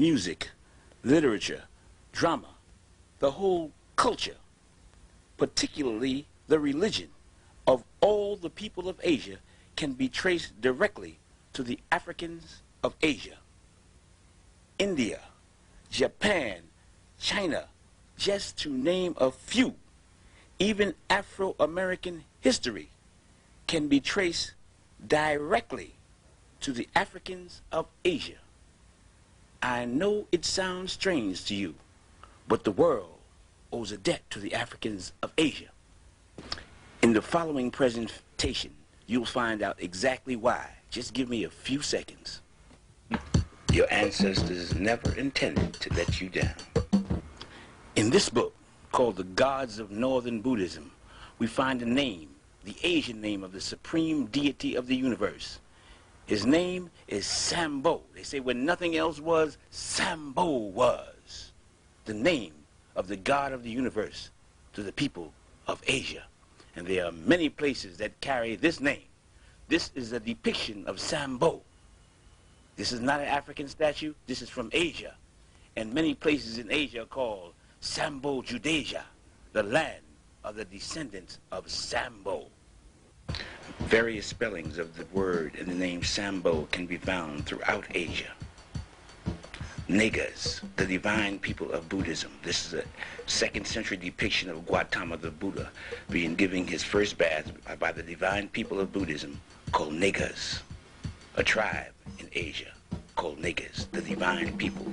music, literature, drama, the whole culture, particularly the religion of all the people of Asia, can be traced directly to the Africans of Asia. India, Japan, China, just to name a few. Even Afro-American history can be traced directly to the Africans of Asia. I know it sounds strange to you, but the world owes a debt to the Africans of Asia. In the following presentation, you'll find out exactly why. Just give me a few seconds. Your ancestors never intended to let you down. In this book, called The Gods of Northern Buddhism, we find a name, the Asian name of the supreme deity of the universe. His name is Sambo. They say when nothing else was, Sambo was the name of the God of the universe to the people of Asia. And there are many places that carry this name. This is a depiction of Sambo. This is not an African statue. This is from Asia. And many places in Asia are called Sambo Judasia, the land of the descendants of Sambo. Various spellings of the word and the name Sambo can be found throughout Asia. Negas, the divine people of Buddhism. This is a 2nd century depiction of Gautama the Buddha being given his first bath by the divine people of Buddhism called Negas, a tribe in Asia called Negas, the divine people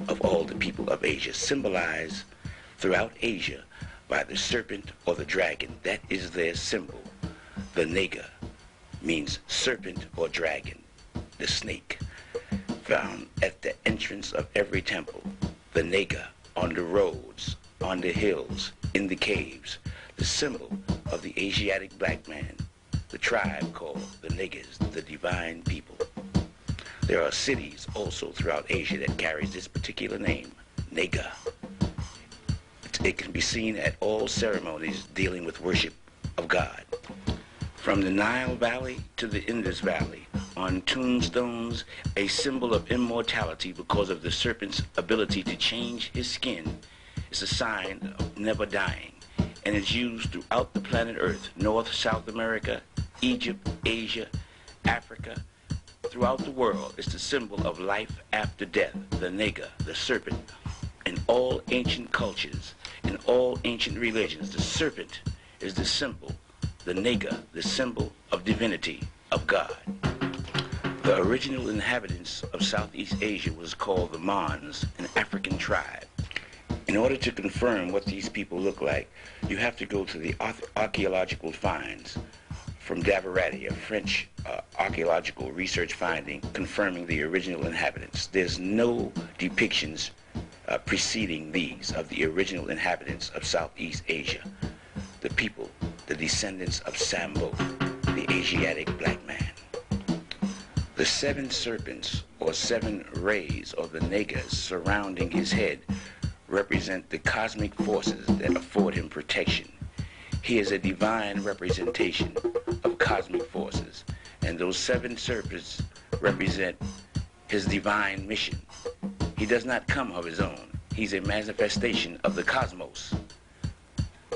of all the people of Asia, symbolized throughout Asia by the serpent or the dragon. That is their symbol. The Nega means serpent or dragon, the snake, found at the entrance of every temple. The Nega on the roads, on the hills, in the caves, the symbol of the Asiatic black man, the tribe called the Negas, the divine people. There are cities also throughout Asia that carries this particular name, Nega. It can be seen at all ceremonies dealing with worship of God. From the Nile Valley to the Indus Valley, on tombstones, a symbol of immortality because of the serpent's ability to change his skin is a sign of never dying, and is used throughout the planet Earth, North, South America, Egypt, Asia, Africa, throughout the world. It's the symbol of life after death, the Nega, the serpent. In all ancient cultures, in all ancient religions, the serpent is the symbol, the Nega, the symbol of divinity, of God. The original inhabitants of Southeast Asia was called the Mons, an African tribe. In order to confirm what these people look like, you have to go to the archaeological finds from Davarati, a French archaeological research finding confirming the original inhabitants. There's no depictions preceding these of the original inhabitants of Southeast Asia, the people, the descendants of Sambo, the Asiatic black man. The 7 serpents, or 7 rays, or the Negas surrounding his head, represent the cosmic forces that afford him protection. He is a divine representation of cosmic forces, and those 7 serpents represent his divine mission. He does not come of his own. He's a manifestation of the cosmos.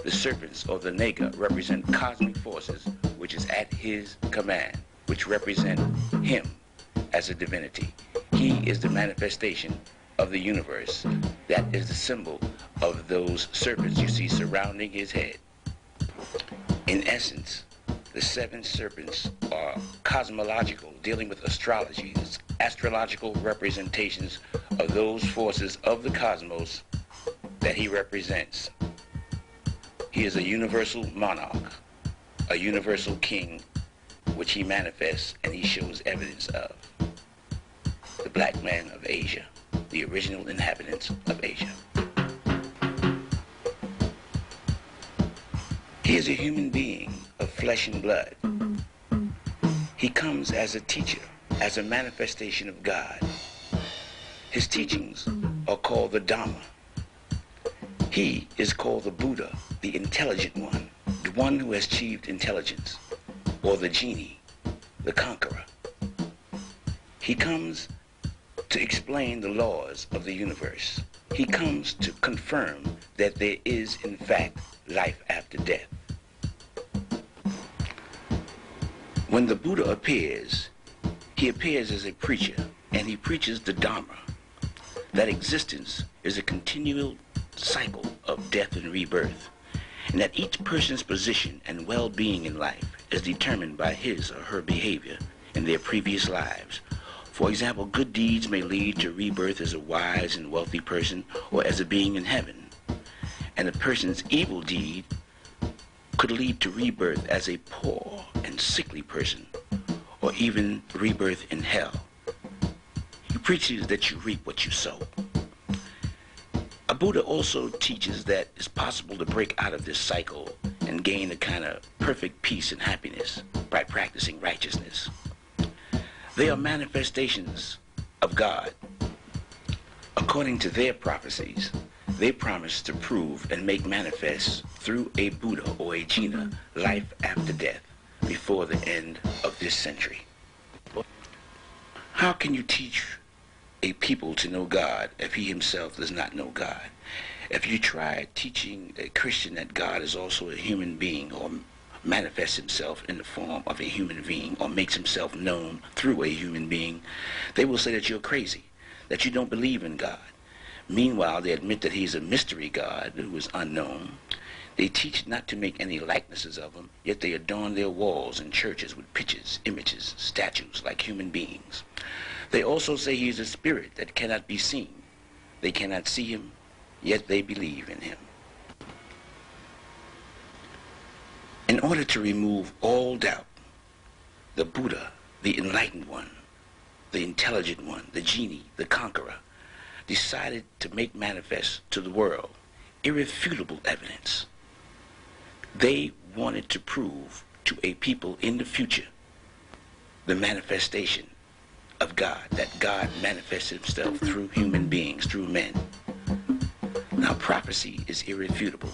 The serpents, or the Nega, represent cosmic forces which is at his command, which represent him as a divinity. He is the manifestation of the universe. That is the symbol of those serpents you see surrounding his head. In essence, the 7 serpents are cosmological, dealing with astrology, astrological representations of those forces of the cosmos that he represents. He is a universal monarch, a universal king, which he manifests and he shows evidence of. The black man of Asia, the original inhabitants of Asia. He is a human being of flesh and blood. He comes as a teacher, as a manifestation of God. His teachings are called the Dhamma. He is called the Buddha, the intelligent one, the one who has achieved intelligence, or the genie, the conqueror. He comes to explain the laws of the universe. He comes to confirm that there is, in fact, life after death. When the Buddha appears, he appears as a preacher, and he preaches the Dharma, that existence is a continual cycle of death and rebirth, and that each person's position and well-being in life is determined by his or her behavior in their previous lives. For example, good deeds may lead to rebirth as a wise and wealthy person or as a being in heaven, and a person's evil deed could lead to rebirth as a poor and sickly person, or even rebirth in hell. He preaches that you reap what you sow. A Buddha also teaches that it's possible to break out of this cycle and gain a kind of perfect peace and happiness by practicing righteousness. They are manifestations of God. According to their prophecies, they promise to prove and make manifest through a Buddha or a Jina life after death before the end of this century. How can you teach a people to know God if he himself does not know God? If you try teaching a Christian that God is also a human being, or manifests himself in the form of a human being, or makes himself known through a human being, they will say that you're crazy, that you don't believe in God. Meanwhile, they admit that he's a mystery God who is unknown. They teach not to make any likenesses of him, yet they adorn their walls and churches with pictures, images, statues like human beings. They also say he is a spirit that cannot be seen. They cannot see him, yet they believe in him. In order to remove all doubt, the Buddha, the enlightened one, the intelligent one, the genie, the conqueror, decided to make manifest to the world irrefutable evidence. They wanted to prove to a people in the future the manifestation of God, that God manifests himself through human beings, through men. Now, prophecy is irrefutable.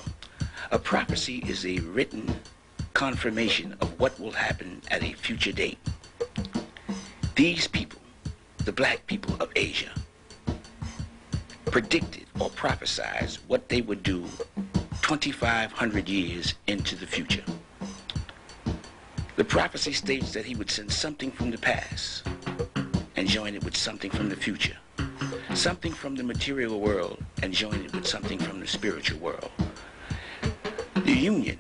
A prophecy is a written confirmation of what will happen at a future date. These people, the black people of Asia, predicted or prophesied what they would do 2,500 years into the future. The prophecy states that he would send something from the past and join it with something from the future, something from the material world and join it with something from the spiritual world. The union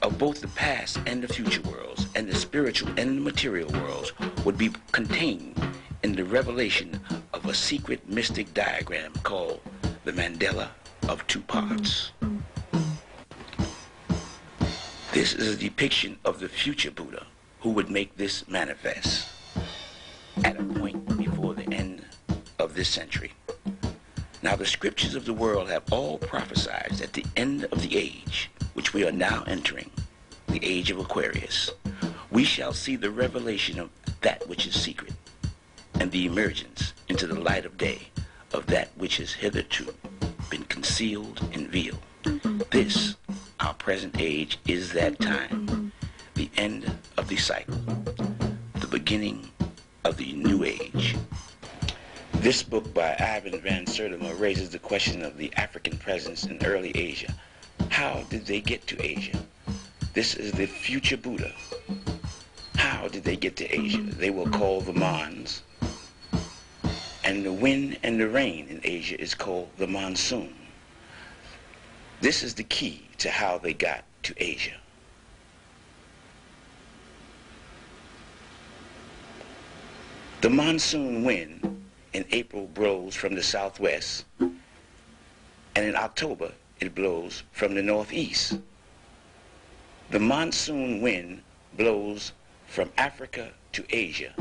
of both the past and the future worlds, and the spiritual and the material worlds, would be contained in the revelation of a secret mystic diagram called the Mandala of Two Parts. This is a depiction of the future Buddha who would make this manifest at a point before the end of this century. Now, the scriptures of the world have all prophesied at the end of the age, which we are now entering, the age of Aquarius, we shall see the revelation of that which is secret, and the emergence into the light of day of that which has hitherto been concealed and veiled. This, our present age, is that time, the end of the cycle, the beginning of the new age. This book by Ivan Van Sertima raises the question of the African presence in early Asia. How did they get to Asia? This is the future Buddha. How did they get to Asia? They were called the Mons, and the wind and the rain in Asia is called the monsoon. This is the key to how they got to Asia. The monsoon wind in April blows from the southwest, and in October it blows from the northeast. The monsoon wind blows from Africa to Asia,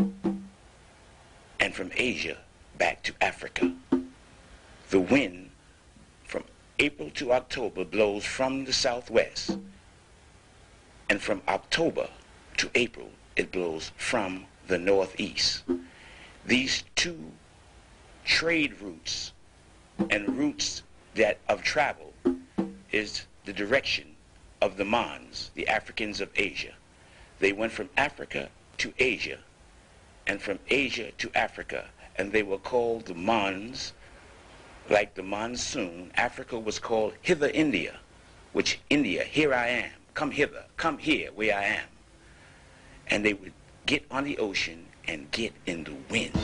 and from Asia back to Africa. The wind from April to October blows from the southwest, and from October to April it blows from the northeast. These two trade routes and routes that of travel is the direction of the Mons, the Africans of Asia. They went from Africa to Asia, and from Asia to Africa, and they were called the Mons. Like the monsoon, Africa was called Hither India, which India, here I am, come hither, come here where I am. And they would get on the ocean and get in the wind.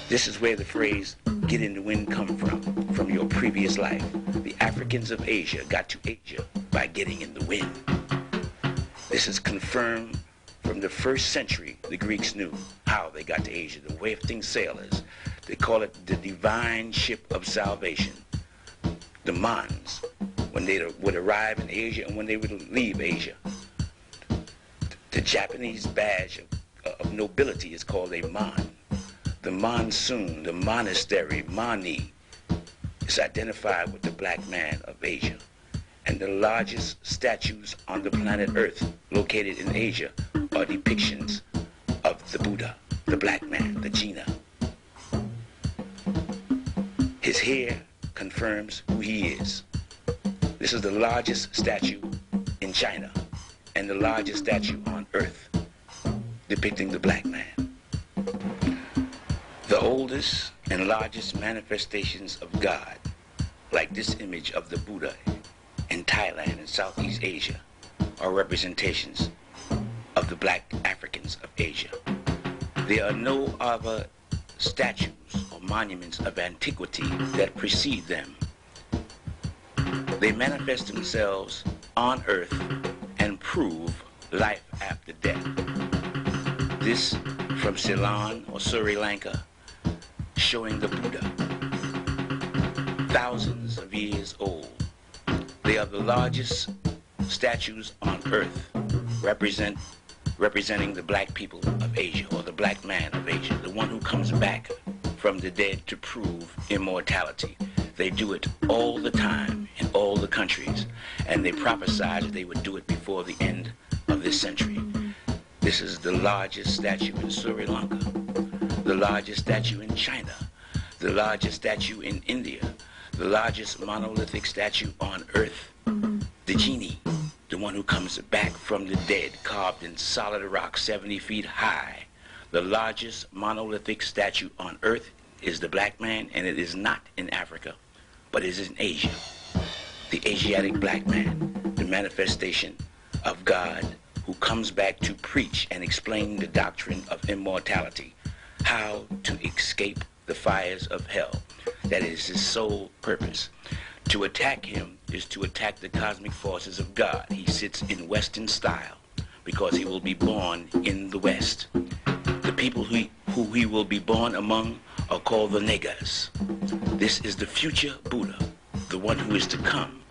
This is where the phrase get in the wind come from your previous life. The Africans of Asia got to Asia by getting in the wind. This is confirmed from the 1st century. The Greeks knew how they got to Asia, the wafting sailors. They call it the divine ship of salvation. The Mons, when they would arrive in Asia and when they would leave Asia. The Japanese badge of nobility is called a Mon. The monsoon, the monastery, Mani, is identified with the black man of Asia. And the largest statues on the planet Earth located in Asia are depictions of the Buddha, the black man, the Jinnah. His hair confirms who he is. This is the largest statue in China and the largest statue on Earth depicting the black man. The oldest and largest manifestations of God, like this image of the Buddha in Thailand and Southeast Asia, are representations of the black Africans of Asia. There are no other statues or monuments of antiquity that precede them. They manifest themselves on Earth and prove life after death. This from Ceylon or Sri Lanka, showing the Buddha, thousands of years old. They are the largest statues on Earth, representing the black people of Asia, or the black man of Asia, the one who comes back from the dead to prove immortality. They do it all the time in all the countries, and they prophesied that they would do it before the end of this century. This is the largest statue in Sri Lanka, the largest statue in China, the largest statue in India, the largest monolithic statue on Earth, the genie, the one who comes back from the dead, carved in solid rock 70 feet high. The largest monolithic statue on Earth is the black man, and it is not in Africa, but it is in Asia. The Asiatic black man, the manifestation of God who comes back to preach and explain the doctrine of immortality, how to escape the fires of hell. That is his sole purpose. To attack him is to attack the cosmic forces of God. He sits in Western style because he will be born in the West. The people who he will be born among are called the Negas. This is the future Buddha, the one who is to come.